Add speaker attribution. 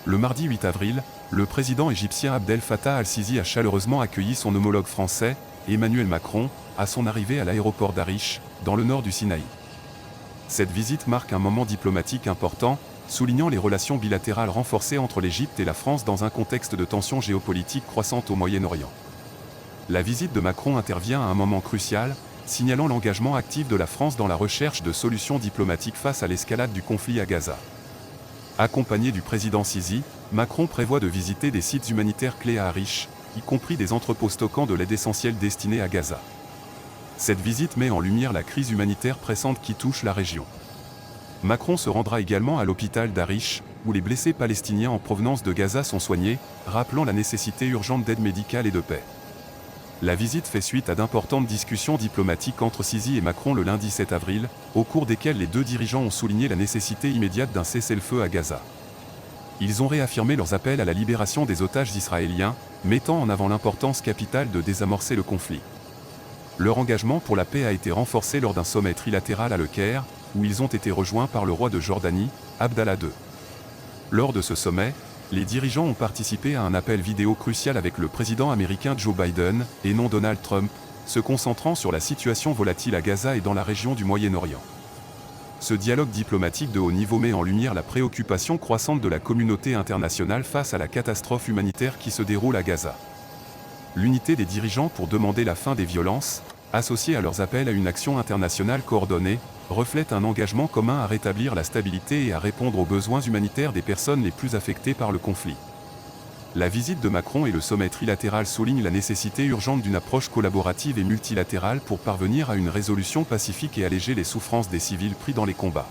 Speaker 1: Le mardi 8 avril, le président égyptien Abdel Fattah al-Sisi a chaleureusement accueilli son homologue français, Emmanuel Macron, à son arrivée à l'aéroport d'Arish, dans le nord du Sinaï. Cette visite marque un moment diplomatique important, soulignant les relations bilatérales renforcées entre l'Égypte et la France dans un contexte de tensions géopolitiques croissantes au Moyen-Orient. La visite de Macron intervient à un moment crucial, signalant l'engagement actif de la France dans la recherche de solutions diplomatiques face à l'escalade du conflit à Gaza. Accompagné du président Sisi, Macron prévoit de visiter des sites humanitaires clés à Arish, y compris des entrepôts stockant de l'aide essentielle destinée à Gaza. Cette visite met en lumière la crise humanitaire pressante qui touche la région. Macron se rendra également à l'hôpital d'Arish, où les blessés palestiniens en provenance de Gaza sont soignés, rappelant la nécessité urgente d'aide médicale et de paix. La visite fait suite à d'importantes discussions diplomatiques entre Sisi et Macron le lundi 7 avril, au cours desquelles les deux dirigeants ont souligné la nécessité immédiate d'un cessez-le-feu à Gaza. Ils ont réaffirmé leurs appels à la libération des otages israéliens, mettant en avant l'importance capitale de désamorcer le conflit. Leur engagement pour la paix a été renforcé lors d'un sommet trilatéral à Le Caire, où ils ont été rejoints par le roi de Jordanie, Abdallah II. Lors de ce sommet, les dirigeants ont participé à un appel vidéo crucial avec le président américain Joe Biden, et non Donald Trump, se concentrant sur la situation volatile à Gaza et dans la région du Moyen-Orient. Ce dialogue diplomatique de haut niveau met en lumière la préoccupation croissante de la communauté internationale face à la catastrophe humanitaire qui se déroule à Gaza. L'unité des dirigeants pour demander la fin des violences, associée à leurs appels à une action internationale coordonnée, reflète un engagement commun à rétablir la stabilité et à répondre aux besoins humanitaires des personnes les plus affectées par le conflit. La visite de Macron et le sommet trilatéral soulignent la nécessité urgente d'une approche collaborative et multilatérale pour parvenir à une résolution pacifique et alléger les souffrances des civils pris dans les combats.